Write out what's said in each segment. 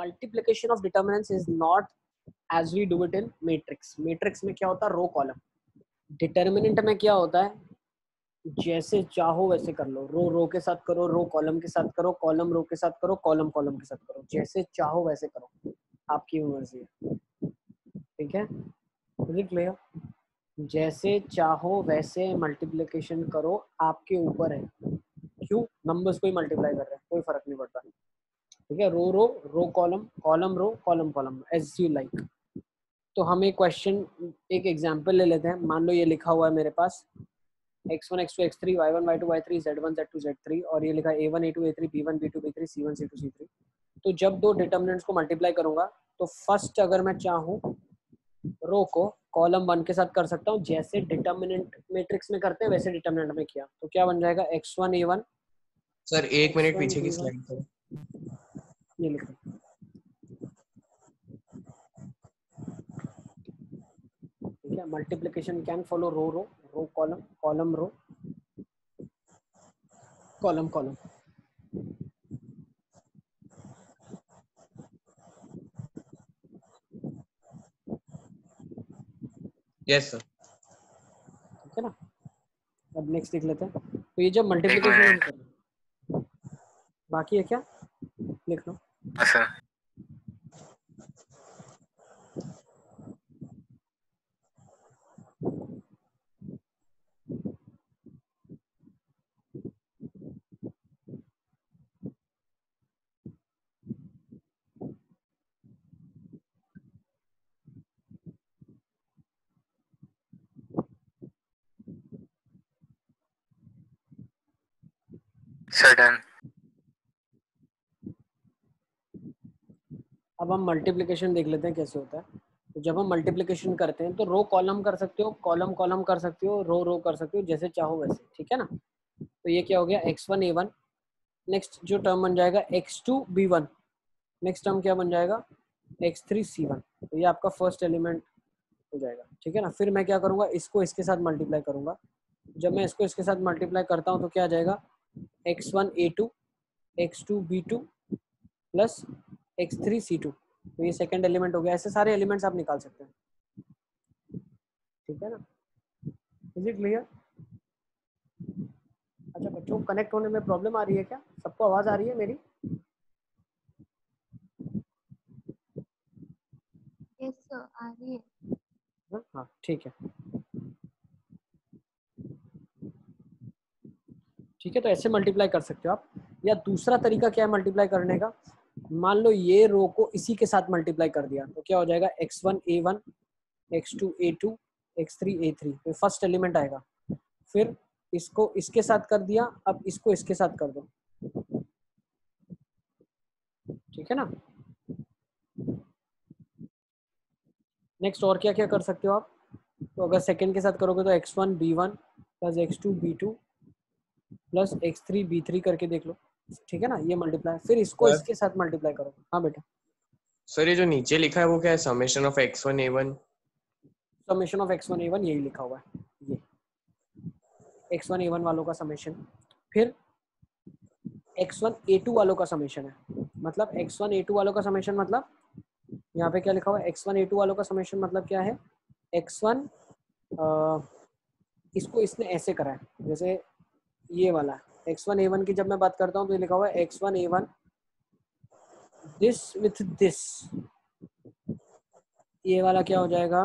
Multiplication of determinants is not as we do it in matrix. Matrix में क्या होता है, रो कॉलम। डिटर्मिनेंट में क्या होता है, जैसे चाहो वैसे कर लो, रो रो के साथ करो, रो कॉलम के साथ करो, कॉलम रो के साथ करो, कॉलम कॉलम के साथ करो, जैसे चाहो वैसे करो, आपकी मर्जी है। ठीक है, इज इट क्लियर? जैसे चाहो वैसे मल्टीप्लिकेशन करो, आपके ऊपर है। क्यों? नंबर्स को ही मल्टीप्लाई कर रहे हैं, कोई फर्क नहीं पड़ता। ठीक है, row row, row column, column row, column column, as you like. तो हम एक क्वेश्चन, एक एग्जांपल ले लेते हैं। मान लो ये लिखा हुआ है मेरे पास x1 x2 x3 y1 y2 y3 z1 z2 z3 और ये लिखा है a1 a2 a3 b1 b2 b3 c1 c2 c3। तो जब दो डिटर्मिनेंट्स को मल्टीप्लाई करूंगा तो फर्स्ट अगर मैं चाहूँ रो को कॉलम 1 के साथ कर सकता हूँ, जैसे डिटर्मिनेंट मैट्रिक्स में करते हैं वैसे डिटर्मिनेंट में किया। तो क्या बन जाएगा, x1 a1। सर एक मिनट पीछे की स्लाइड पर, ये लिखो, ठीक है। Multiplication can follow row row, row column, column row, column column. Yes sir. ठीक है ना। अब नेक्स्ट देख लेते हैं। तो ये जब मल्टीप्लिकेशन हम कर रहे हैं, बाकी है क्या, लिख लो। Sir done. अब हम मल्टीप्लिकेशन देख लेते हैं कैसे होता है। तो जब हम मल्टीप्लिकेशन करते हैं तो रो कॉलम कर सकते हो, कॉलम कॉलम कर सकते हो, रो रो कर सकते हो, जैसे चाहो वैसे। ठीक है ना। तो ये क्या हो गया, x1 a1। नेक्स्ट जो टर्म बन जाएगा x2 b1। नेक्स्ट टर्म क्या बन जाएगा, x3 c1। तो ये आपका फर्स्ट एलिमेंट हो जाएगा। ठीक है ना। फिर मैं क्या करूंगा, इसको इसके साथ मल्टीप्लाई करूंगा। जब मैं इसको इसके साथ मल्टीप्लाई करता हूँ तो क्या आ जाएगा, x1 a2 x2 b2 plus x3 c2। तो ये सेकंड एलिमेंट हो गया। ऐसे सारे एलिमेंट्स आप निकाल सकते हैं। ठीक है ना। Is it clear? अच्छा बच्चों, कनेक्ट होने में प्रॉब्लम आ रही है क्या? सबको आवाज आ रही है मेरी? यस सर, आ रही है। हाँ ठीक है। ठीक है, तो ऐसे मल्टीप्लाई कर सकते हो आप। या दूसरा तरीका क्या है मल्टीप्लाई करने का, मान लो ये रो को इसी के साथ मल्टीप्लाई कर दिया तो क्या हो जाएगा, x1 a1 x2 a2 x3 a3। तो फर्स्ट एलिमेंट आएगा। फिर इसको इसके साथ कर दिया, अब इसको इसके साथ कर दो। ठीक है ना। नेक्स्ट और क्या क्या कर सकते हो आप, तो अगर सेकंड के साथ करोगे तो x1 b1 plus x2 b2 plus x3 b3 करके देख लो। ठीक है ना, ये मल्टीप्लाई। फिर इसको सर, इसके साथ मल्टीप्लाई करो। हाँ बेटा। सर ये जो नीचे लिखा है वो क्या है, summation of x1 a1? Summation of x1 a1 यही लिखा हुआ है, ये x1 a1 वालों का समेशन। फिर x1 a2 वालों का समेशन है। मतलब x1 a2 वालों का समेशन मतलब यहाँ पे क्या लिखा हुआ है, x1 a2 वालों का समेशन मतलब क्या है, x1 इसको इसने ऐसे करा है, जैसे ये वाला x1 a1 की जब मैं बात करता हूँ तो ये लिखा हुआ है x1 a1 this with this. ये वाला क्या हो जाएगा,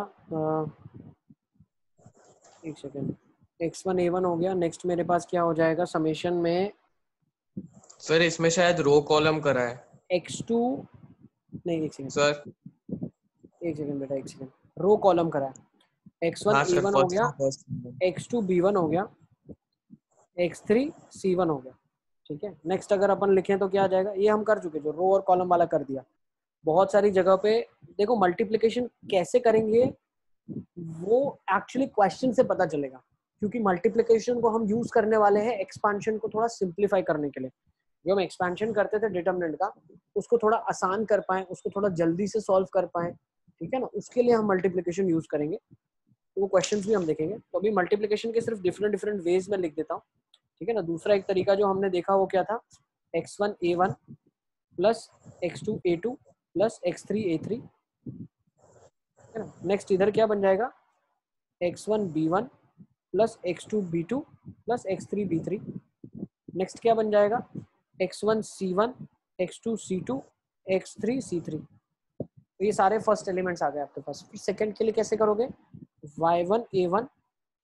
एक सेकेंड, x1 a1 हो गया। नेक्स्ट मेरे पास क्या हो जाएगा समेशन में, सर इसमें शायद रो कॉलम करा है। x2 नहीं, एक सेकेंड सर बेटा, एक सेकेंड, रो कॉलम करा है। x1 हाँ सर, a1 हो गया, x2 b1 हो गया, x3 c1 हो गया। ठीक है। नेक्स्ट अगर अपन लिखें तो क्या आ जाएगा, ये हम कर चुके, जो रो और कॉलम वाला कर दिया। बहुत सारी जगह पे देखो मल्टीप्लिकेशन कैसे करेंगे वो एक्चुअली क्वेश्चन से पता चलेगा, क्योंकि मल्टीप्लिकेशन को हम यूज करने वाले हैं एक्सपेंशन को थोड़ा सिंप्लीफाई करने के लिए। जो हम एक्सपेंशन करते थे डिटरमिनेंट का, उसको थोड़ा आसान कर पाए, उसको थोड़ा जल्दी से सॉल्व कर पाए। ठीक है ना, उसके लिए हम मल्टीप्लिकेशन यूज करेंगे। तो वो क्वेश्चंस भी हम देखेंगे। तो अभी मल्टीप्लिकेशन के सिर्फ डिफरेंट डिफरेंट वेज में लिख देता हूँ। ठीक है ना। दूसरा एक तरीका जो हमने देखा वो क्या था, x1 a1 plus x2 a2 plus x3 a3, है ना। नेक्स्ट इधर क्या बन जाएगा, x1 b1 plus x2 b2 plus x3 b3। Next क्या बन जाएगा, x1 c1 x2 c2 x3 c3। तो ये सारे फर्स्ट एलिमेंट्स आ गए आपके पास। फिर सेकंड के लिए कैसे करोगे, y1 a1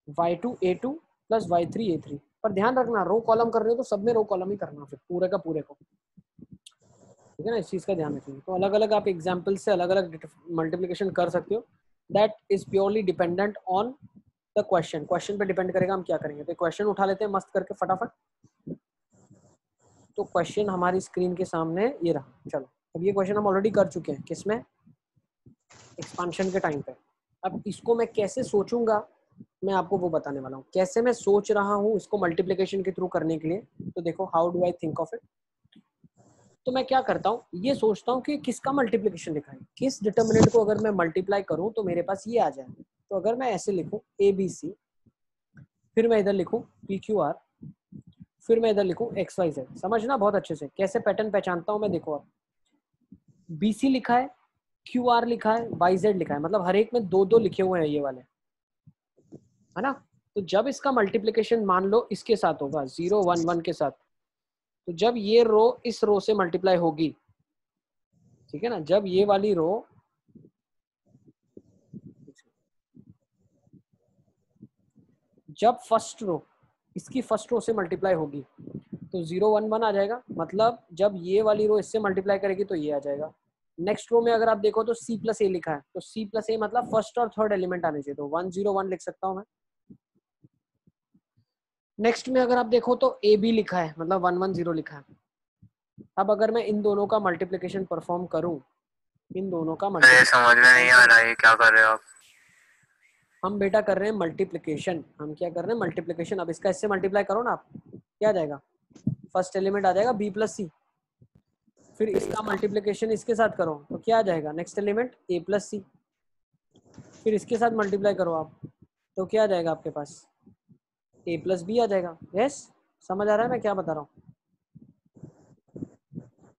y2 a2 plus y3 a3। पर ध्यान रखना रो कॉलम कर रहे हो तो सब में रो कॉलम ही करना फिर पूरे का पूरे को, ठीक है ना, इस चीज का ध्यान रखिए। तो अलग अलग आप एग्जाम्पल से अलग अलग मल्टीप्लिकेशन कर सकते हो, that is purely dependent on the question. Question पे डिपेंड करेगा हम क्या करेंगे। तो क्वेश्चन उठा लेते हैं मस्त करके फटाफट। तो क्वेश्चन हमारी स्क्रीन के सामने ये रहा। चलो अब ये क्वेश्चन हम ऑलरेडी कर चुके हैं, किसमें, एक्सपांशन के टाइम पे। अब इसको मैं कैसे सोचूंगा मैं आपको वो बताने वाला हूँ, कैसे मैं सोच रहा हूँ इसको मल्टीप्लिकेशन के थ्रू करने के लिए। तो देखो how do I think of it. तो मैं क्या करता हूँ, ये सोचता हूँ कि किसका मल्टीप्लिकेशन लिखा है, किस डिटर्मिनेंट को अगर मैं मल्टीप्लाई करूँ तो मेरे पास ये आ जाए। तो अगर मैं ऐसे लिखूँ ABC, फिर मैं इधर लिखूँ PQR, फिर मैं इधर लिखूँ XYZ। समझना बहुत अच्छे से कैसे पैटर्न पहचानता हूँ मैं। देखो अब BC लिखा है, QR लिखा है, YZ लिखा है, मतलब हर एक में दो दो लिखे हुए हैं ये वाले, है ना। तो जब इसका मल्टीप्लिकेशन मान लो इसके साथ होगा 0 1 1 के साथ, तो जब ये रो इस रो से मल्टीप्लाई होगी, ठीक है ना, जब ये वाली रो जब फर्स्ट रो इसकी फर्स्ट रो से मल्टीप्लाई होगी तो 0 1 1 आ जाएगा। मतलब जब ये वाली रो इससे मल्टीप्लाई करेगी तो ये आ जाएगा। नेक्स्ट रो में अगर आप देखो तो C प्लस ए लिखा है, तो C प्लस ए मतलब फर्स्ट और थर्ड एलिमेंट आने चाहिए, तो 1 0 1 लिख सकता हूं मैं। नेक्स्ट में अगर आप देखो तो AB लिखा है, मतलब 1 1 0 लिखा है। अब अगर मैं इन दोनों का मल्टीप्लिकेशन परफॉर्म करूं, इन दोनों का समझ में नहीं आ रहा है क्या कर रहे हो आप। हम बेटा कर रहे हैं मल्टीप्लिकेशन। हम क्या कर रहे हैं, मल्टीप्लिकेशन। अब इसका इससे मल्टीप्लाई करो ना आप, क्या आ जाएगा, फर्स्ट एलिमेंट आ जाएगा B प्लस C। फिर इसका मल्टीप्लिकेशन इसके साथ करो तो क्या आ जाएगा, next element A plus C। फिर इसके साथ मल्टीप्लाई करो आप तो क्या आ जाएगा आपके पास, A प्लस B आ जाएगा। यस, समझ आ रहा है मैं क्या बता रहा हूँ।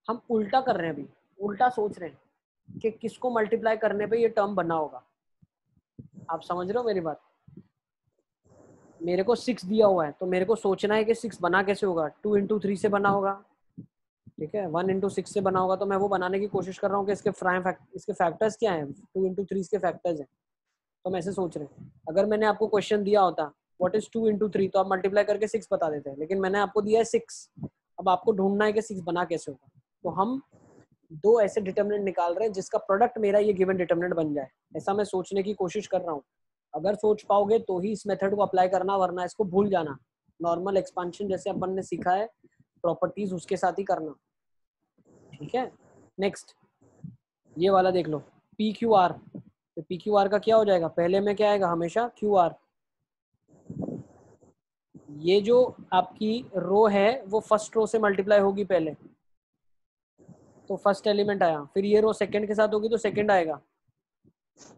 हम उल्टा कर रहे हैं, अभी उल्टा सोच रहे हैं कि किसको मल्टीप्लाई करने पे ये टर्म बना होगा। आप समझ रहे हो मेरी बात। मेरे को 6 दिया हुआ है तो मेरे को सोचना है कि 6 बना कैसे होगा, 2 इंटू 3 से बना होगा, ठीक है, 1 इंटू 6 से बना होगा। तो मैं वो बनाने की कोशिश कर रहा हूँ कि इसके फैक्टर्स क्या हैं, 2 इंटू 3 इसके फैक्टर्स हैं। तो हम ऐसे सोच रहे हैं। अगर मैंने आपको क्वेश्चन दिया होता व्हाट इज 2 इंटू 3 तो आप मल्टीप्लाई करके 6 बता देते हैं, लेकिन मैंने आपको दिया है 6। अब आपको ढूंढना है कि 6 बना कैसे होगा। तो हम दो ऐसे डिटर्मिनेंट निकाल रहे हैं जिसका प्रोडक्ट मेरा ये गिवन डिटर्मिनेंट बन जाए, ऐसा मैं सोचने की कोशिश कर रहा हूँ। अगर सोच पाओगे तो ही इस मेथड को अप्लाई करना, वरना इसको भूल जाना। नॉर्मल एक्सपांशन जैसे अपन ने सीखा है प्रॉपर्टीज उसके साथ ही करना, ठीक है। नेक्स्ट ये वाला देख लो PQR। तो PQR का क्या हो जाएगा, पहले में क्या आएगा हमेशा QR। ये जो आपकी रो है वो फर्स्ट रो से मल्टीप्लाई होगी पहले, तो फर्स्ट एलिमेंट आया। फिर ये रो सेकंड के साथ होगी तो सेकंड आएगा,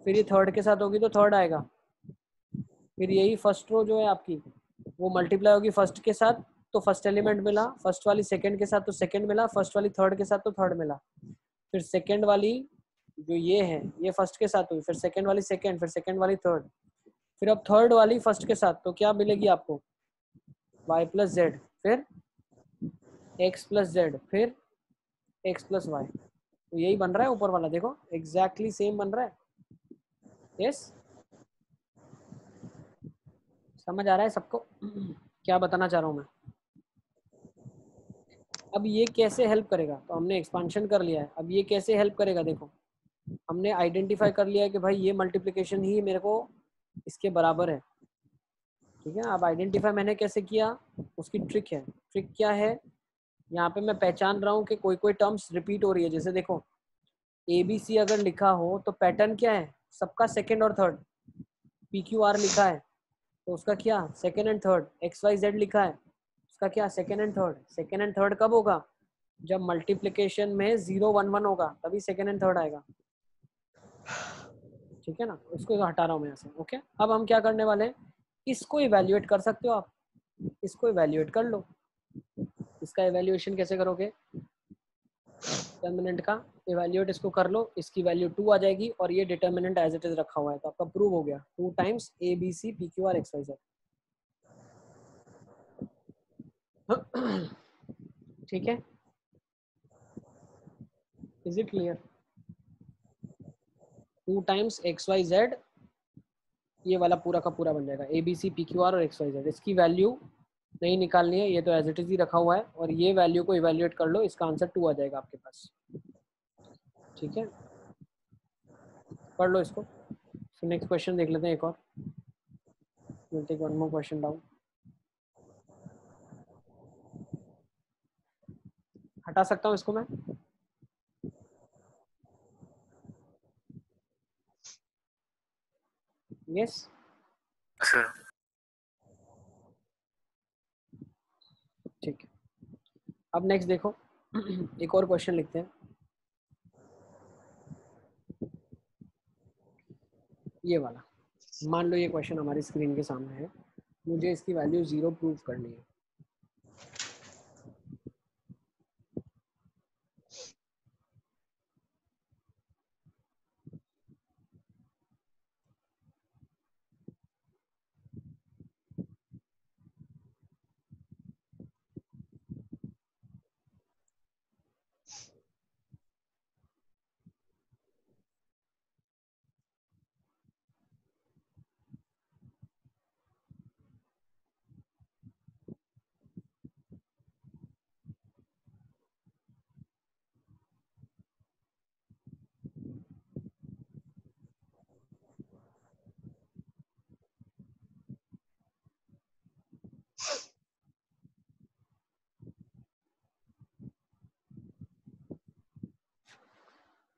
फिर ये थर्ड के साथ होगी तो थर्ड आएगा। फिर यही फर्स्ट रो जो है आपकी वो मल्टीप्लाई होगी फर्स्ट के साथ तो फर्स्ट एलिमेंट मिला, फर्स्ट वाली सेकंड के साथ तो सेकंड मिला, फर्स्ट वाली थर्ड के साथ तो थर्ड मिला। फिर सेकंड वाली जो ये है ये फर्स्ट के साथ हुई, फिर सेकंड वाली सेकंड, फिर सेकंड वाली थर्ड, फिर अब थर्ड वाली फर्स्ट के साथ, तो क्या मिलेगी आपको y प्लस जेड, फिर x प्लस जेड, फिर x प्लस वाई। तो यही बन रहा है ऊपर वाला, देखो एग्जैक्टली सेम बन रहा है। यस, समझ आ रहा है सबको क्या बताना चाह रहा हूँ मैं। अब ये कैसे हेल्प करेगा, तो हमने एक्सपांशन कर लिया है, अब ये कैसे हेल्प करेगा, देखो हमने आइडेंटिफाई कर लिया है कि भाई ये मल्टीप्लिकेशन ही मेरे को इसके बराबर है, ठीक है। अब आइडेंटिफाई मैंने कैसे किया, उसकी ट्रिक है। ट्रिक क्या है, यहाँ पे मैं पहचान रहा हूँ कि कोई कोई टर्म्स रिपीट हो रही है। जैसे देखो ABC अगर लिखा हो तो पैटर्न क्या है, सबका सेकंड और थर्ड। PQR लिखा है तो उसका क्या सेकंड एंड थर्ड। XYZ लिखा है उसका क्या second and third. Second and third कब होगा, जब मल्टीप्लिकेशन में 0 1 1 होगा तभी सेकंड एंड थर्ड आएगा, ठीक है ना। इसको हटा रहा हूँ मैं यहाँ से। ओके, अब हम क्या करने वाले हैं, इसको इवैल्यूएट कर सकते हो आप, इसको इवैल्यूएट कर लो। इसका इवैल्यूएशन कैसे करोगे, डिटर्मिनेंट का इवैल्यूएट इसको कर लो, इसकी वैल्यू 2 आ जाएगी और ये डिटर्मिनेंट एज इट इज रखा हुआ है, तो आपका प्रूव हो गया 2 times A B C P Q R X Y Z. ठीक है, is it clear? 2 times X Y Z, ये वाला पूरा का पूरा बन जाएगा A B C P Q R और एक्स वाई जेड। इसकी वैल्यू नहीं निकालनी है, ये तो एज इट इज ही रखा हुआ है, और ये वैल्यू को इवैल्यूएट कर लो, इसका आंसर 2 आ जाएगा आपके पास। ठीक है, पढ़ लो इसको। फिर नेक्स्ट क्वेश्चन देख लेते हैं एक और। Will take one more question down. हटा सकता हूँ इसको मैं? यस, सर ठीक है। अब नेक्स्ट देखो, एक और क्वेश्चन लिखते हैं। ये वाला, मान लो ये क्वेश्चन हमारी स्क्रीन के सामने है, मुझे इसकी वैल्यू 0 प्रूव करनी है।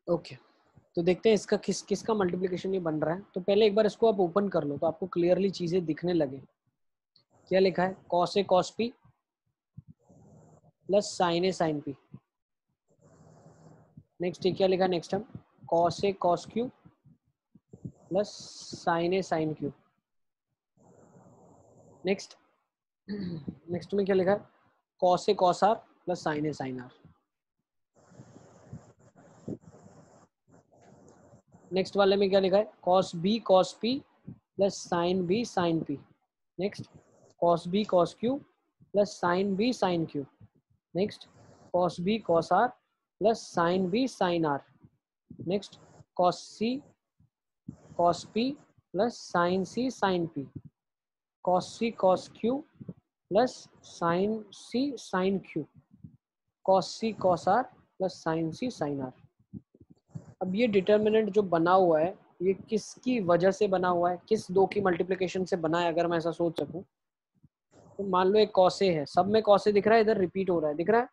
ओके, तो देखते हैं इसका किसका मल्टीप्लिकेशन ये बन रहा है। तो पहले एक बार इसको आप ओपन कर लो तो आपको क्लियरली चीजें दिखने लगे। क्या लिखा है? Cos A cos P plus sine A sine P. Next क्या लिखा है? Next term cos A cos Q plus sine A sine Q. Next में क्या लिखा है? Cos A cos R plus sine A sine R. Next वाले में क्या लिखा है? Cos B cos P plus sine B sine P. Next cos B cos Q plus sine B sine Q. Next cos B cos R plus sine B sine R. Next cos C cos P plus sine C sine P. Cos C cos Q plus sine C sine Q. Cos C cos R plus sine C sine R. अब ये determinant जो बना हुआ है ये किसकी वजह से बना हुआ है? किस दो की मल्टीप्लिकेशन से बना है? अगर मैं ऐसा सोच सकूं तो मान लो एक कॉसे है, सब में कॉसे दिख रहा है, इधर रिपीट हो रहा है, दिख रहा है?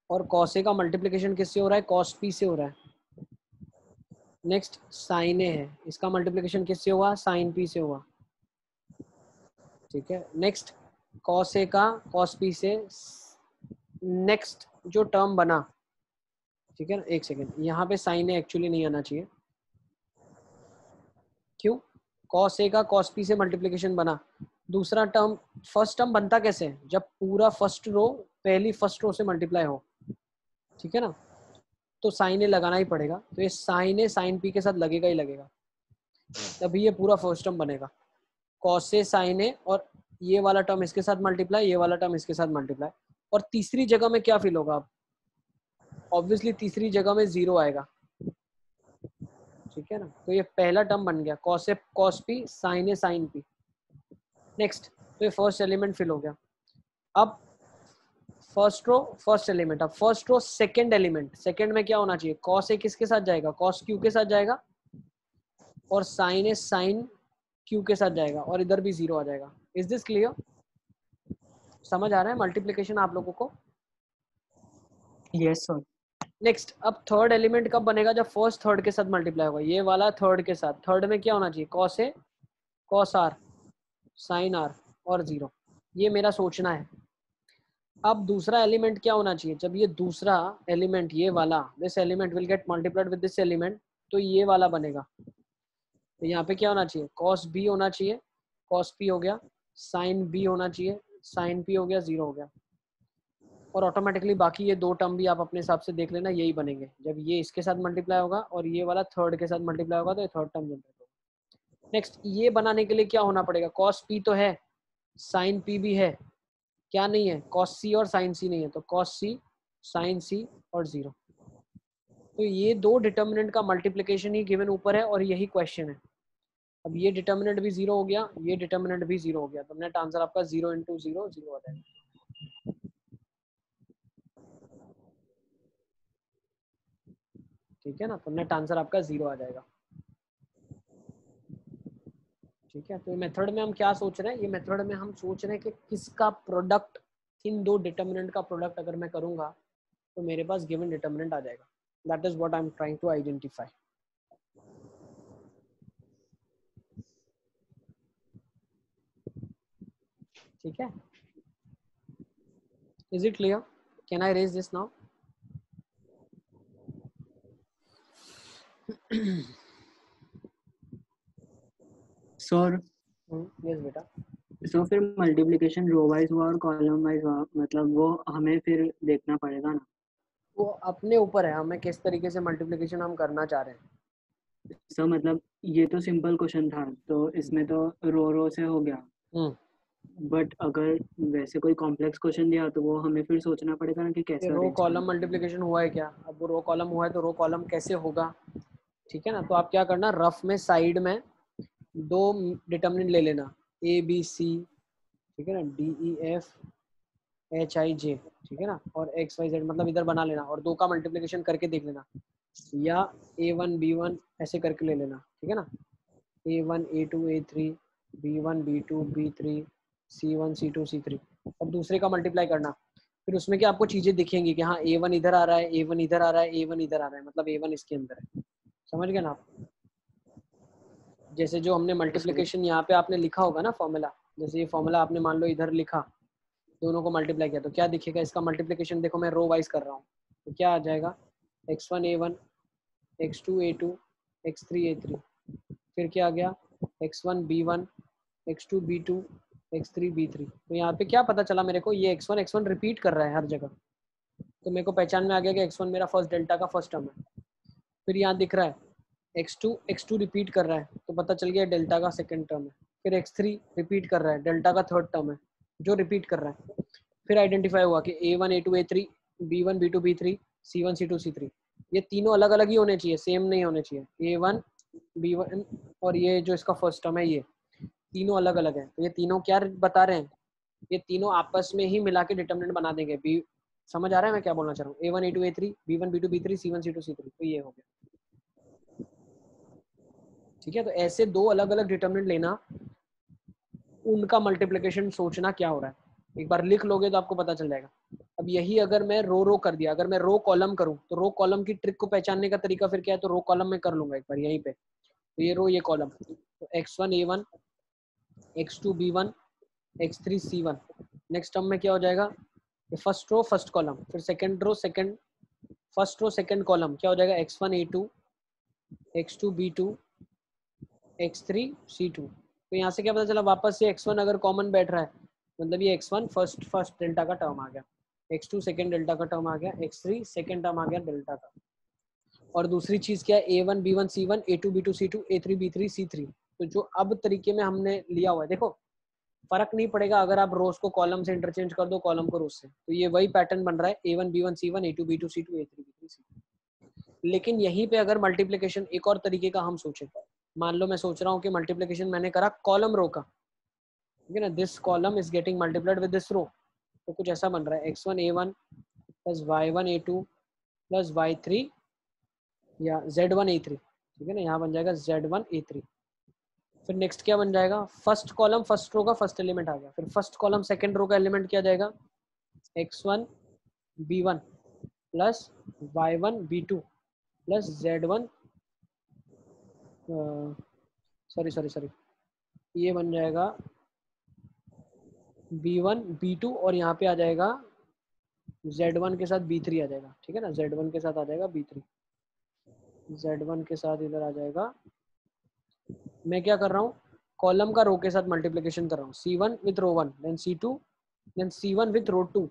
और कॉसे का मल्टीप्लिकेशन किससे हो रहा है? कॉस पी से हो रहा है। नेक्स्ट साइन ए है, इसका मल्टीप्लिकेशन किससे हुआ? साइन पी से हुआ। ठीक है, नेक्स्ट कॉस ए का कॉस पी से नेक्स्ट जो टर्म बना, ठीक है ना, एक सेकेंड, यहाँ पे साइन ए एक्चुअली नहीं आना चाहिए। क्यों? कॉस ए का कॉस पी से मल्टीप्लिकेशन बना, दूसरा टर्म, फर्स्ट टर्म बनता कैसे? जब पूरा फर्स्ट रो पहली फर्स्ट रो से मल्टीप्लाई हो, ठीक है ना, तो साइन ए लगाना ही पड़ेगा। तो ये साइन ए साइन पी के साथ लगेगा ही लगेगा, तभी ये पूरा फर्स्ट टर्म बनेगा। कॉस ए साइन ए, और ये वाला टर्म इसके साथ मल्टीप्लाई, ये वाला टर्म इसके साथ मल्टीप्लाई। और तीसरी जगह में क्या फील होगा? आप ऑब्वियसली तीसरी जगह में 0 आएगा, ठीक है ना। तो ये पहला टर्म बन गया cos A cos P sine A sine P. Next, तो ये फर्स्ट एलिमेंट फिल हो गया। अब फर्स्ट रो फर्स्ट एलिमेंट, अब first row second element, second में क्या होना चाहिए? कॉस ए किसके साथ जाएगा? कॉस क्यू के साथ जाएगा, और साइन ए साइन क्यू के साथ जाएगा, और इधर भी 0 आ जाएगा। Is this clear? समझ आ रहा है मल्टीप्लिकेशन आप लोगों को? Yes sir. नेक्स्ट, अब थर्ड एलिमेंट कब बनेगा? जब फर्स्ट थर्ड के साथ मल्टीप्लाई होगा, ये वाला थर्ड के साथ। थर्ड में क्या होना चाहिए? Cos A cos R sine R और 0। ये मेरा सोचना है। अब दूसरा एलिमेंट क्या होना चाहिए? जब ये दूसरा एलिमेंट, ये वाला, this element will get multiplied with this element, तो ये वाला बनेगा। तो यहाँ पे क्या होना चाहिए? कॉस बी होना चाहिए, कॉस पी हो गया, साइन बी होना चाहिए, साइन पी हो गया, 0 हो गया। और ऑटोमेटिकली बाकी ये दो टर्म भी आप अपने हिसाब से देख लेना, यही बनेंगे। जब ये इसके साथ मल्टीप्लाई होगा और ये वाला थर्ड के साथ मल्टीप्लाई होगा तो ये थर्ड टर्म जनरेट होगा। नेक्स्ट ये बनाने के लिए क्या होना पड़ेगा, कॉस पी तो है, साइन पी भी है, क्या नहीं है, कॉस सी और साइन सी नहीं है, तो कॉस सी, साइन सी और 0। तो ये दो डिटर्मिनेंट का मल्टीप्लिकेशन ही गिवन ऊपर है और यही क्वेश्चन है। अब ये डिटर्मिनेंट भी 0 हो गया, ये डिटर्मिनेंट भी 0 हो गया, तो नेट आंसर आपका 0 × 0 0 आ जाएगा। ठीक है ना, तो नेट आंसर आपका 0 आ जाएगा। ठीक है, तो मेथड में हम क्या सोच रहे हैं, ये मेथड में हम सोच रहे हैं कि किसका प्रोडक्ट, इन दो डिटर्मिनेंट का प्रोडक्ट अगर मैं करूंगा तो मेरे पास गिवन डिटर्मिनेंट आ जाएगा। That is what I am trying to identify. ठीक है, is it clear? Can I raise this now? Sir yes बेटा। सो फिर मल्टीप्लिकेशन रो वाइज हुआ और कॉलम वाइज हुआ, मतलब वो हमें फिर देखना पड़ेगा ना? वो अपने ऊपर है, हमें किस तरीके से मल्टीप्लिकेशन हम करना चाह रहे हैं। सो मतलब ये तो सिंपल क्वेश्चन था, तो इसमें तो रो से हो गया, बट अगर वैसे कोई कॉम्प्लेक्स क्वेश्चन दिया तो वो हमें फिर सोचना पड़ेगा ना कि कैसे रो अरेंज कॉलम करना। मल्टीप्लिकेशन हुआ है क्या, अब वो रो कॉलम हुआ है तो रो कॉलम कैसे होगा। ठीक है ना, तो आप क्या करना, रफ में साइड में दो डिटर्मिनेंट ले लेना, ए बी सी, ठीक है ना, D E F H I J, ठीक है ना, और एक्स वाई जेड, मतलब इधर बना लेना और दो का मल्टीप्लिकेशन करके देख लेना, या A1 B1 ऐसे करके ले लेना। ठीक है ना, A1 A2 A3 B1 B2 B3 C1 C2 C3, और दूसरे का मल्टीप्लाई करना। फिर उसमें क्या आपको चीजें दिखेंगी कि हाँ A1 इधर आ रहा है, A1 इधर आ रहा है, A1 इधर आ रहा है, मतलब A1 इसके अंदर है। समझ गए ना आप? जैसे जो हमने मल्टीप्लिकेशन यहाँ पे आपने लिखा होगा ना फॉर्मूला, जैसे ये फॉर्मूला आपने मान लो इधर लिखा, दोनों को मल्टीप्लाई किया, तो क्या दिखेगा इसका मल्टीप्लिकेशन, देखो मैं रो वाइज कर रहा हूँ, तो क्या आ जाएगा, x1 A1 x2 A2 x3 A3, फिर क्या आ गया x1 B1 x2 B2 x3 B3। तो यहाँ पे क्या पता चला मेरे को, ये x1 रिपीट कर रहा है हर जगह, तो मेरे को पहचान में आ गया कि x1 मेरा फर्स्ट डेल्टा का फर्स्ट टर्म है। फिर यहाँ दिख रहा है x2 रिपीट कर रहा है, तो पता चल गया डेल्टा का सेकंड टर्म है। फिर x3 रिपीट कर रहा है, डेल्टा का थर्ड टर्म है जो रिपीट कर रहा है। फिर आइडेंटिफाई हुआ कि A1 A2 A3 B1 B2 B3 C1 C2 C3, ये तीनों अलग अलग ही होने चाहिए, सेम नहीं होने चाहिए। A1 B1 और ये जो इसका फर्स्ट टर्म है ये तीनों अलग अलग है, तो ये तीनों क्या बता रहे हैं, ये तीनों आपस में ही मिला के डिटर्मिनेंट बना देंगे। बी समझ आ रहा है मैं क्या बोलना चाह रहा हूँ, A1 A2 A3 B1 B2 B3 C1 C2 C3, तो ये हो गया। ठीक है, तो ऐसे दो अलग अलग डिटर्मिनेंट लेना, उनका मल्टीप्लिकेशन सोचना क्या हो रहा है, एक बार लिख लोगे तो आपको पता चल जाएगा। अब यही अगर मैं रो कर दिया, अगर मैं रो कॉलम करूं तो रो कॉलम की ट्रिक को पहचानने का तरीका फिर क्या है, तो रो कॉलम में कर लूंगा एक बार यहीं पे, तो ये रो ये कॉलम, तो x1 A1 x2 B1 x3 C1, next term में क्या हो जाएगा, ये फर्स्ट रो फर्स्ट कॉलम, फिर second row second, first row second column क्या हो जाएगा, x1 A2 x2 B2 x3 C2। तो यहाँ से क्या पता चला, वापस से x1 अगर कॉमन बैठ रहा है, मतलब ये x1 फर्स्ट डेल्टा का टर्म आ गया, x2 सेकंड डेल्टा का टर्म आ गया, x3 सेकंड टर्म आ गया डेल्टा का। और दूसरी चीज क्या है, A1 B1 C1 A2 B2 C2 A3 B3 C3। तो जो अब तरीके में हमने लिया हुआ है, देखो फर्क नहीं पड़ेगा अगर आप रोज को कॉलम से इंटरचेंज कर दो, कॉलम को रोज से, तो ये वही पैटर्न बन रहा है, A1 B1 C1 A2 B2 C2 A3 B3 C3। लेकिन यहीं पे अगर मल्टीप्लिकेशन एक और तरीके का हम सोचें, मान लो मैं सोच रहा हूँ कि मल्टीप्लिकेशन मैंने करा कॉलम रो का, ठीक है ना, this column is getting multiplied with this row, तो कुछ ऐसा बन रहा है x1 A1 plus y1 A2 plus y3 या z1 A3, ठीक है ना, यहाँ बन जाएगा z1 A3। फिर नेक्स्ट क्या बन जाएगा, फर्स्ट कॉलम फर्स्ट रो का फर्स्ट एलिमेंट आ गया, फिर फर्स्ट कॉलम सेकंड रो का एलिमेंट क्या जाएगा, x1 B1 plus y1 B2 plus z1 sorry ये बन जाएगा B1 B2 और यहाँ पे आ जाएगा Z1 के साथ B3 आ जाएगा, ठीक है ना, Z1 के साथ आ जाएगा B3, Z1 के साथ इधर आ जाएगा। मैं क्या कर रहा हूँ, कॉलम का रो के साथ मल्टीप्लिकेशन कर रहा हूँ, C1 with row 1, then C2, then C1 with row 2,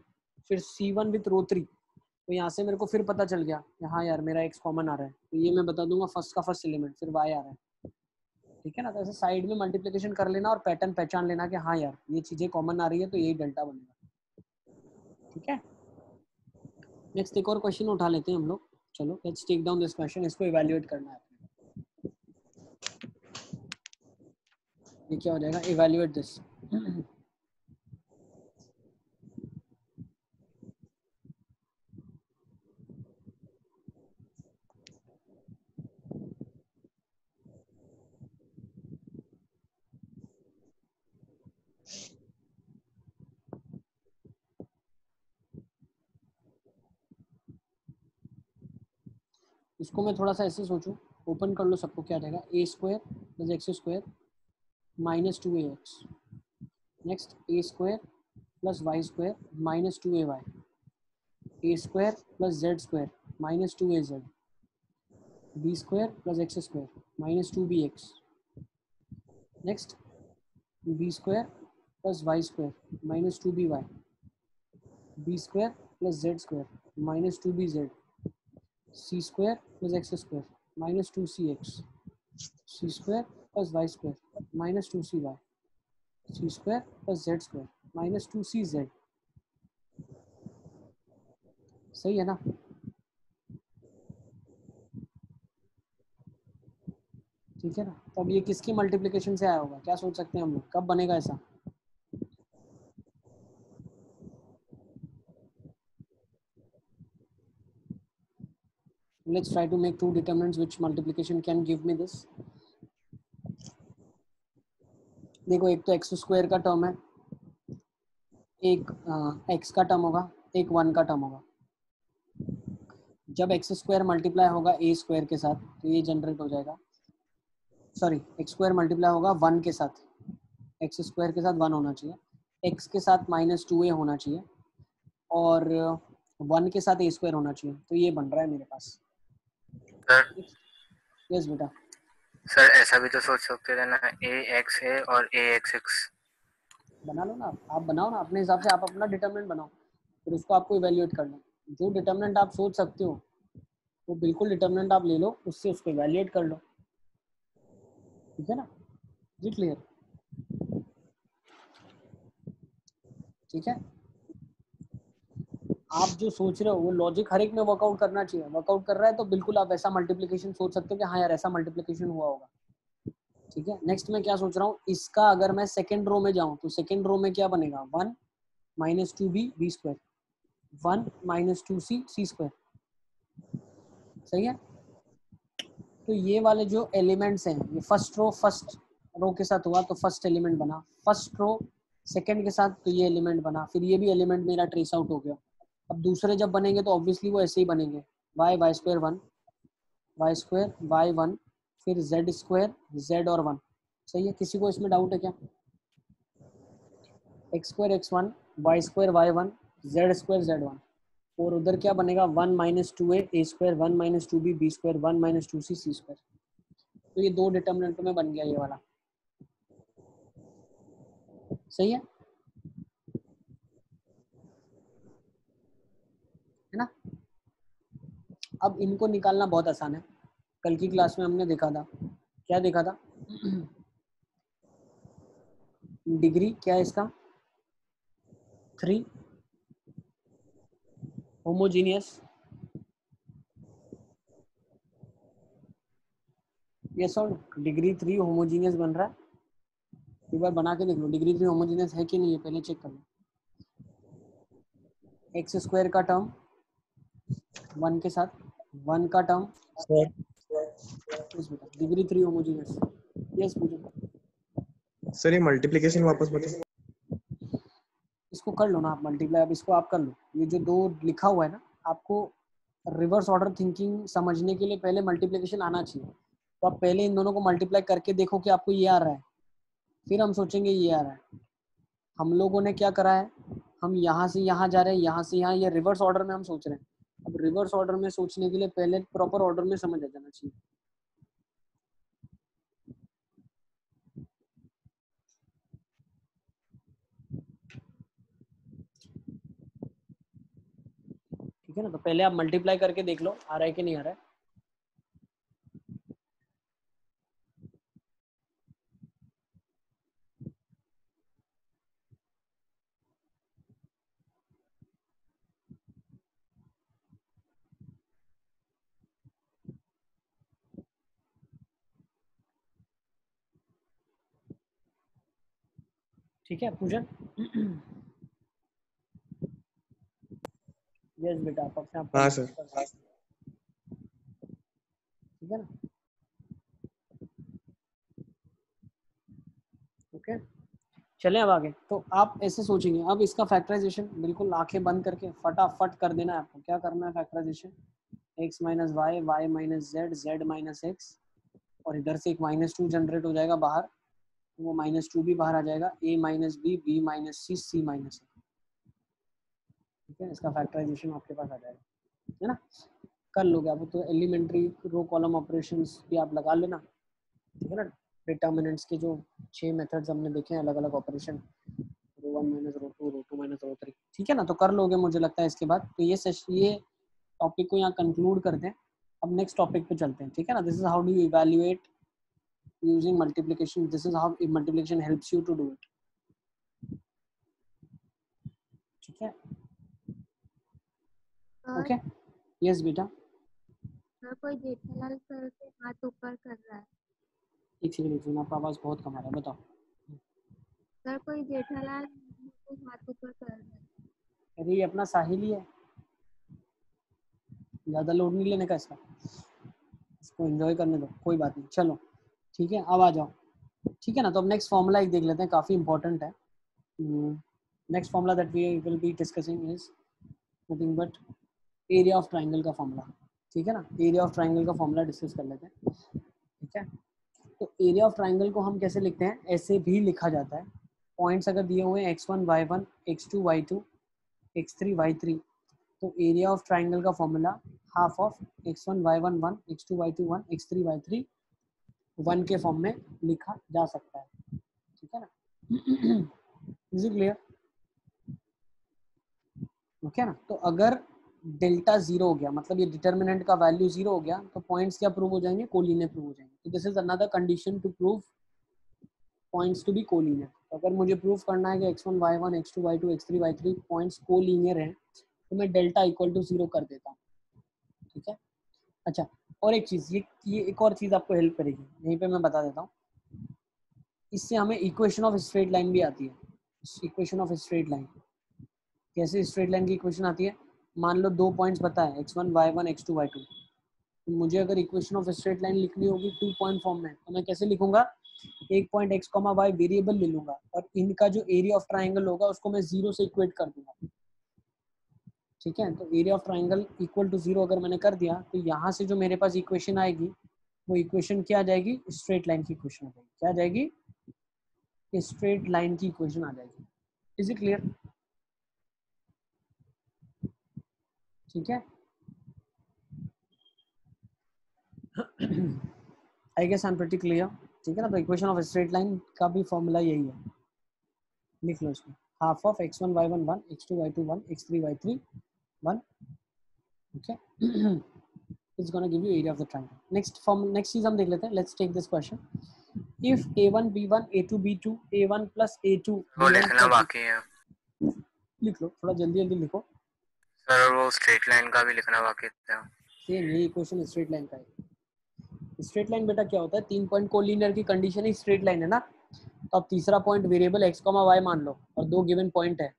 फिर C1 विथ रो 3। तो यहाँ से मेरे को फिर पता चल गया हाँ यार मेरा x कॉमन आ रहा है, तो ये मैं बता दूंगा फर्स्ट का फर्स्ट एलिमेंट, फिर y आ रहा है। ठीक है ना, तो ऐसे साइड में मल्टीप्लिकेशन कर लेना और पैटर्न पहचान लेना कि हाँ यार ये चीजें कॉमन आ रही है तो यही डेल्टा बनेगा। ठीक है, नेक्स्ट एक और क्वेश्चन उठा लेते हैं हम लोग। चलो let's take down this question, इसको इवैल्यूएट करना है। ये क्या हो जाएगा, इवैल्यूएट दिस। इसको मैं थोड़ा सा ऐसे सोचूं, ओपन कर लो, सबको क्या जाएगा, a square plus x square minus 2ax, next a square plus y square minus 2ay, a square plus z square minus 2az, b square plus x square minus 2bx, next b square plus y square minus 2by, b square plus z square minus 2bz, c square plus x square minus 2cx, c square plus y square minus 2cy, c square plus z square minus 2cz। सही है ना? ठीक है ना, तो अब ये किसकी मल्टीप्लिकेशन से आया होगा, क्या सोच सकते हैं हम लोग, कब बनेगा ऐसा? Let's try to make two determinants which multiplication can give me this. देखो एक तो एक्स स्क्वायर का टर्म है, एक एक्स का टर्म होगा, एक 1 का टर्म होगा। जब एक्स स्क्वायर मल्टीप्लाई होगा ए स्क्वायर के साथ तो ये जनरेट हो जाएगा, सॉरी एक्स स्क्वायर मल्टीप्लाई होगा 1 के साथ, एक्स स्क्वायर के साथ 1 होना चाहिए, एक्स के साथ माइनस 2a होना चाहिए और 1 के साथ ए स्क्वायर होना चाहिए, तो ये बन रहा है मेरे पास। सर यस बेटा। सर ऐसा भी तो सोच सकते थे ना, ए एक्स है और ए एक्स एक्स। बना लो ना, आप बनाओ ना अपने हिसाब से, आप अपना डिटरमिनेंट बनाओ, फिर उसको आपको इवैल्यूएट करना है। जो डिटरमिनेंट आप सोच सकते हो वो बिल्कुल डिटरमिनेंट आप ले लो, उससे उसको इवैल्यूएट कर लो। ठीक है ना, जी क्लियर? ठीक है, आप जो सोच रहे हो वो लॉजिक हर एक में वर्कआउट करना चाहिए। वर्कआउट कर रहा है तो बिल्कुल आप ऐसा मल्टीप्लिकेशन सोच सकते हो कि हाँ यार ऐसा मल्टीप्लिकेशन हुआ होगा। ठीक है, नेक्स्ट मैं क्या सोच रहा हूँ, इसका अगर मैं सेकेंड रो में जाऊँ तो सेकेंड रो में क्या बनेगा, 1 minus 2b b square, 1 minus 2c c square. सही है, तो ये वाले जो एलिमेंट्स हैं, ये फर्स्ट रो के साथ हुआ तो फर्स्ट एलिमेंट बना, फर्स्ट रो सेकंड के साथ तो ये एलिमेंट बना, फिर ये भी एलिमेंट मेरा ट्रेस आउट हो गया। अब दूसरे जब बनेंगे तो ऑब्वियसली वो ऐसे ही बनेंगे, y square 1, y square y 1, फिर जेड स्क्वायर जेड और 1। सही है, किसी को इसमें डाउट है क्या? X square x1, y square y1, z square z1, और उधर क्या बनेगा, 1 minus 2a a square, 1 minus 2b b square, 1 minus 2c c square. तो ये दो डिटरमिनेंट में बन गया ये वाला। सही है ना? अब इनको निकालना बहुत आसान है, कल की क्लास में हमने देखा था, क्या देखा था, डिग्री क्या है इसका, 3 होमोजीनियस, ये सर डिग्री 3 होमोजीनियस बन रहा है। एक बार बना के देख लो डिग्री 3 होमोजीनियस है कि नहीं है, पहले चेक कर लो। एक्स स्क्वायर का टर्म 1 के साथ, 1 का टर्म, डिग्री 3 होमोजीनियस। यस पूछो सर ये मल्टीप्लिकेशन वापस बताओ। इसको कर लो ना आप मल्टीप्लाई, अब इसको आप कर लो, ये जो दो लिखा हुआ है ना, आपको रिवर्स ऑर्डर थिंकिंग समझने के लिए पहले मल्टीप्लिकेशन आना चाहिए। तो आप पहले इन दोनों को मल्टीप्लाई करके देखो कि आपको ये आ रहा है, फिर हम सोचेंगे ये आ रहा है। हम लोगों ने क्या करा है, हम यहाँ से यहाँ जा रहे हैं, यहाँ से यहाँ, ये रिवर्स ऑर्डर में हम सोच रहे हैं। अब रिवर्स ऑर्डर में सोचने के लिए पहले प्रॉपर ऑर्डर में समझ आ जाना चाहिए। ठीक है ना। तो पहले आप मल्टीप्लाई करके देख लो आ रहा है कि नहीं आ रहा है। ठीक है पूजन। यस बेटा आप अपने आप हाँ कर सर। सकते हैं। ठीक है ना। ओके चलें अब आगे। तो आप ऐसे सोचेंगे, अब इसका फैक्टराइजेशन बिल्कुल आंखें बंद करके फटाफट कर देना है आपको। क्या करना है factorization, x minus y, y minus z, z minus x, और इधर से एक -2 जनरेट हो जाएगा बाहर, तो वो -2 भी बाहर आ जाएगा, a minus b, b minus c, c minus a. ठीक है, इसका फैक्टराइजेशन आपके पास आ जाएगा, है ना। कर लोगे आप तो। एलिमेंट्री रो कॉलम ऑपरेशंस भी आप लगा लेना, ठीक है ना। डिटर्मिनेंट्स के जो 6 मेथड्स हमने देखे हैं, अलग अलग ऑपरेशन, रो 1 माइनस रो 2, रो 2 माइनस रो 3, ठीक है ना। तो कर लोगे मुझे लगता है इसके बाद। तो ये टॉपिक को यहाँ कंक्लूड करते हैं। अब नेक्स्ट टॉपिक पे चलते हैं, ठीक है ना। This is how do you evaluate using multiplication, this is how multiplication helps you to do it. ठीक है, सर ओके यस बेटा। सर कोई जेठालाल सर के हाथ ऊपर कर रहा है। एक सेकंड, आपका आवाज बहुत कम आ रहा है, बताओ। सर कोई जेठालाल को हाथ ऊपर कर रहा है। अरे ये अपना साहिल ही है, ज़्यादा लोड नहीं लेने का इसका, इसको एंजॉय करने दो, कोई बात नहीं। चलो ठीक है, अब आ जाओ। ठीक है ना। तो अब नेक्स्ट फॉर्मूला एक देख लेते हैं, काफ़ी इंपॉर्टेंट है। Next formula that we will be discussing is nothing but area of triangle का फॉर्मूला। ठीक है ना, एरिया ऑफ ट्राइंगल का फॉर्मूला डिस्कस कर लेते हैं। ठीक है, तो एरिया ऑफ ट्राइंगल को हम कैसे लिखते हैं, ऐसे भी लिखा जाता है। पॉइंट्स अगर दिए हुए हैं x1 y1, x2 y2, x3 y3, तो एरिया ऑफ ट्राइंगल का formula half of x1 y1 1, x2 y2 1, x3 y3 1 के फॉर्म में लिखा जा सकता है। ठीक है ना। इज इट क्लियर, ओके ना। तो अगर डेल्टा 0 हो गया, मतलब ये डिटर्मिनेंट का वैल्यू 0 हो गया, तो पॉइंट्स क्या प्रूव हो जाएंगे, कोलिनियर प्रूव हो जाएंगे। तो this is another condition to prove points to be collinear. तो अगर मुझे प्रूव करना है कि x1 y1, x2 y2, x3 y3 points collinear हैं, तो मैं डेल्टा इक्वल टू 0 कर देता हूँ। ठीक है, अच्छा और एक चीज़, ये एक और चीज़ आपको हेल्प करेगी, यहीं पे मैं बता देता हूँ। इससे हमें इक्वेशन ऑफ स्ट्रेट लाइन भी आती है। इक्वेशन ऑफ स्ट्रेट लाइन, कैसे स्ट्रेट लाइन की इक्वेशन आती है, मान लो 2 पॉइंट्स पता है x1 y1 x2 y2, तो मुझे अगर इक्वेशन ऑफ स्ट्रेट लाइन लिखनी होगी 2 पॉइंट फॉर्म में, तो मैं कैसे लिखूंगा, एक पॉइंट x, y वेरिएबल ले लूंगा, और इनका जो एरिया ऑफ ट्राइंगल होगा उसको मैं 0 से इक्वेट कर दूंगा। ठीक है, तो area of triangle equal to 0 अगर मैंने कर दिया, तो यहाँ से जो मेरे पास इक्वेशन आएगी, वो इक्वेशन क्या आ जाएगी, स्ट्रेट लाइन की इक्वेशन आ जाएगी। क्या आ जाएगी, स्ट्रेट लाइन की इक्वेशन आ जाएगी। इज इट क्लियर, ठीक है। I guess I am pretty clear, ठीक है ना। तो इक्वेशन ऑफ स्ट्रेट लाइन का भी फॉर्मूला यही है, लिख लो इसको, half of x1 y1 1, x2 y2 1, x3 y3 1, okay. It's gonna give you area of the triangle. Next चीज हम देख लेते हैं, let's take this question. If a1 b1 a2 b2 a1 plus a2 वो b1 लिखना plus बाकी है लिख लो, थोड़ा जल्दी जल्दी लिखो। सर, वो स्ट्रेट लाइन का भी लिखना बाकी था। सेम यही इक्वेशन स्ट्रेट लाइन का है। स्ट्रेट लाइन बेटा क्या होता है, 3 पॉइंट कोलिनियर की कंडीशन ही स्ट्रेट लाइन है ना। तो अब तीसरा पॉइंट वेरिएबल x, y मान लो, और 2 गिवन पॉइंट है,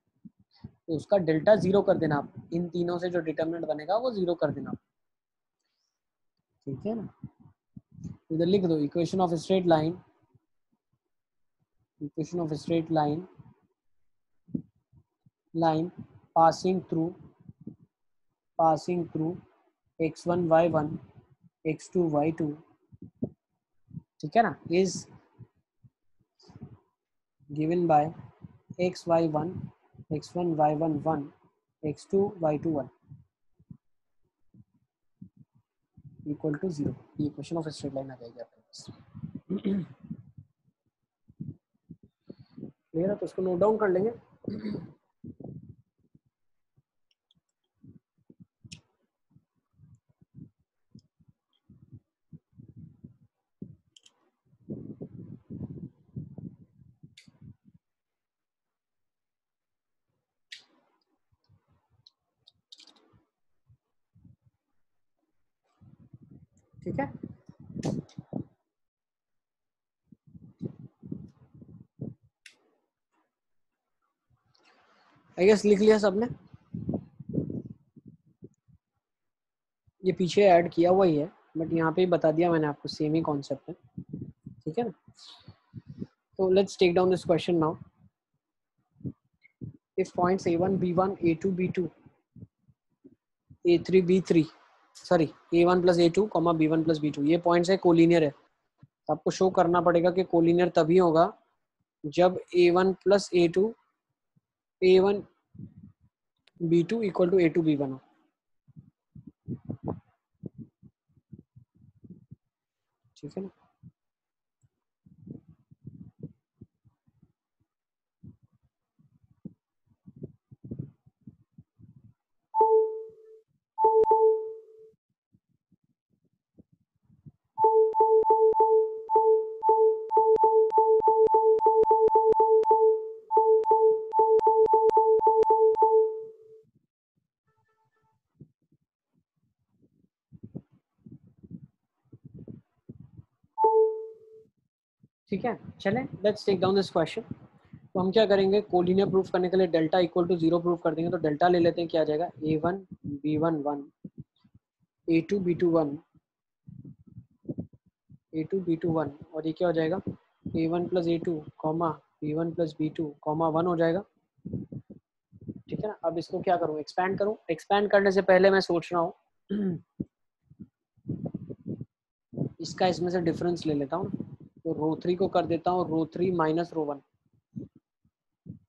तो उसका डेल्टा 0 कर देना आप। इन तीनों से जो डिटरमिनेंट बनेगा वो 0 कर देना, ठीक है ना। इधर लिख दो equation of straight line, equation of straight line, line passing through x1 y1 x2 y2, ठीक है ना, is given by x1 y1 1 x2 y2 1 equal to 0। ये इक्वेशन ऑफ स्ट्रेट लाइन आ जाएगी आपके पास। क्लियर है, तो इसको नोट डाउन कर लेंगे। ठीक है, आई गेस लिख लिया सबने। ये पीछे ऐड किया हुआ ही है बट यहाँ पे ही बता दिया मैंने आपको, सेम ही कॉन्सेप्ट है, ठीक है ना। तो let's take down this question now. If points A1 B1 A2 B2 A3 B3 sorry A1 plus A2 comma B1 plus B2 ये पॉइंट्स है कोलिनियर है, तो आपको शो करना पड़ेगा कि कोलिनियर तभी होगा जब A1 plus A2 A1 B2 equal to A2 B1 हो, ठीक है ना। ठीक है, चलें let's take down this question. तो हम क्या करेंगे, कोलिनियर प्रूफ करने के लिए डेल्टा इक्वल टू 0 प्रूफ कर देंगे। तो डेल्टा ले लेते हैं, क्या आ जाएगा A1 B1 1 A2 B2 1 A2 B2 1 और ये क्या हो जाएगा A1 plus A2 comma B1 plus B2 comma 1 हो जाएगा, ठीक है ना। अब इसको क्या करूँ, एक्सपैंड करूँ। एक्सपैंड करने से पहले मैं सोच रहा हूँ इसका इसमें से डिफरेंस ले लेता हूँ, तो रो 3 को कर देता हूँ रो 3 माइनस रो 1।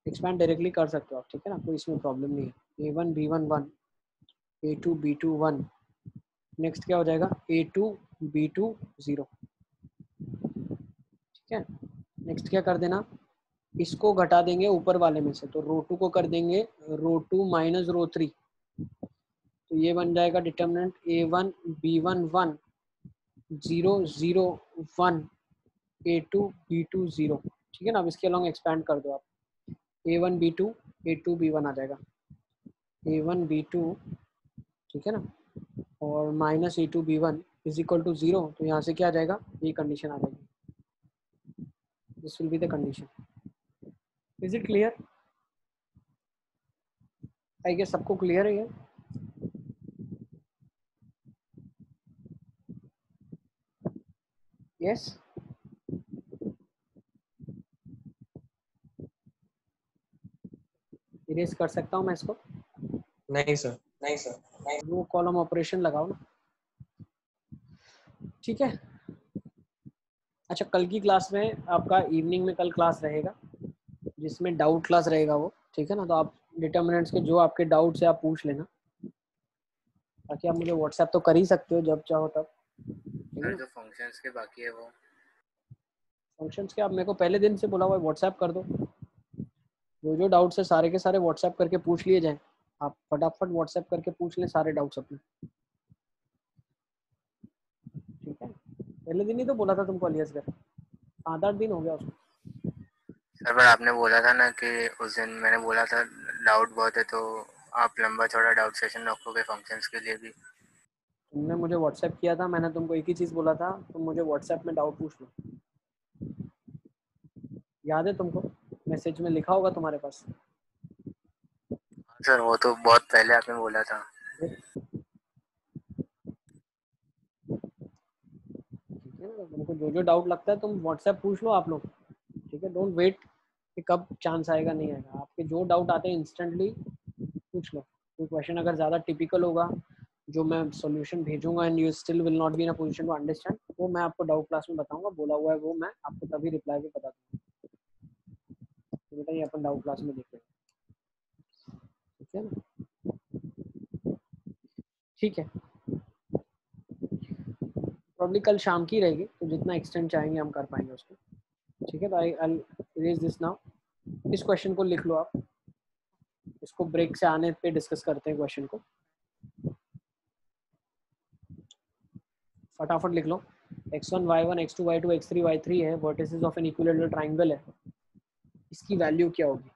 एक्सपैंड डायरेक्टली कर सकते हो आप, ठीक है ना, कोई इसमें प्रॉब्लम नहीं है। A1 B1 1 A2 B2 1 next क्या हो जाएगा A2 B2 0, ठीक है। नेक्स्ट क्या कर देना, इसको घटा देंगे ऊपर वाले में से, तो रो 2 को कर देंगे रो 2 माइनस रो 3, तो ये बन जाएगा determinant A1 B1 1 0 0 1 A2 B2 0, ठीक है ना। अब इसके अलॉन्ग एक्सपैंड कर दो आप, A1 B2 A2 B1 आ जाएगा A1 B2, ठीक है ना, और minus A2 B1 is equal to 0, तो यहाँ से क्या आ जाएगा, ये कंडीशन आ जाएगी, this will be the condition. Is it clear? I guess सबको क्लियर है ये। यस इरेज कर सकता हूँ मैं इसको? नहीं सर। नहीं सर, रो कॉलम ऑपरेशन लगाओ ना, ठीक है। अच्छा, कल की क्लास में आपका इवनिंग में कल क्लास रहेगा जिसमें डाउट क्लास रहेगा वो, ठीक है ना। तो आप डिटर्मिनेंट्स के जो आपके डाउट्स है आप पूछ लेना, बाकी आप मुझे व्हाट्सएप तो कर ही सकते हो जब चाहो तब, ठीक है ना। जो फंक्शंस के बाकी है वो फंक्शंस के आप मेरे को पहले दिन से बोला हुआ है व्हाट्सएप कर दो, जो डाउट्स है सारे के सारे व्हाट्सएप करके पूछ लिए जाएं। आप फटाफट व्हाट्सएप करके पूछ लें सारे डाउट्स अपने, ठीक है। पहले दिन ही तो बोला था तुमको अलियासगर, 7-8 दिन हो गया उसको। सर, पर आपने बोला था ना कि उस दिन मैंने बोला था डाउट बहुत है, तो आप लंबा चौड़ा डाउट सेशन रखोगे फंक्शंस के लिए भी। तुमने मुझे व्हाट्सएप किया था, मैंने तुमको एक ही चीज़ बोला था, तुम मुझे व्हाट्सएप में डाउट पूछ लो, याद है तुमको? मैसेज में लिखा होगा तुम्हारे पास। सर, वो तो बहुत पहले आपने बोला था। ठीक है ना, तुमको जो डाउट लगता है तुम व्हाट्सएप पूछ लो आप लोग, ठीक है। डोंट वेट कि कब चांस आएगा नहीं आएगा, आपके जो डाउट आते हैं इंस्टेंटली पूछ लो। कोई क्वेश्चन अगर ज़्यादा टिपिकल होगा जो मैं सॉल्यूशन भेजूंगा and you still will not be in a position to understand, वो मैं आपको डाउट क्लास में बताऊंगा, बोला हुआ है वो मैं आपको तभी रिप्लाई भी बता दूंगा। तो बेटा ये अपन डाउट क्लास में देख लेंगे, ठीक है ना। ठीक है, प्रॉब्ली कल शाम की रहेगी, तो जितना एक्सटेंड चाहेंगे हम कर पाएंगे उसको, ठीक है। तो आई इरेज दिस नाउ। इस क्वेश्चन को लिख लो आप, इसको ब्रेक से आने पे डिस्कस करते हैं क्वेश्चन को, फटाफट लिख लो। x1 y1 x2 y2 x3 y3 है, vertices of an equilateral triangle है, इसकी वैल्यू क्या होगी?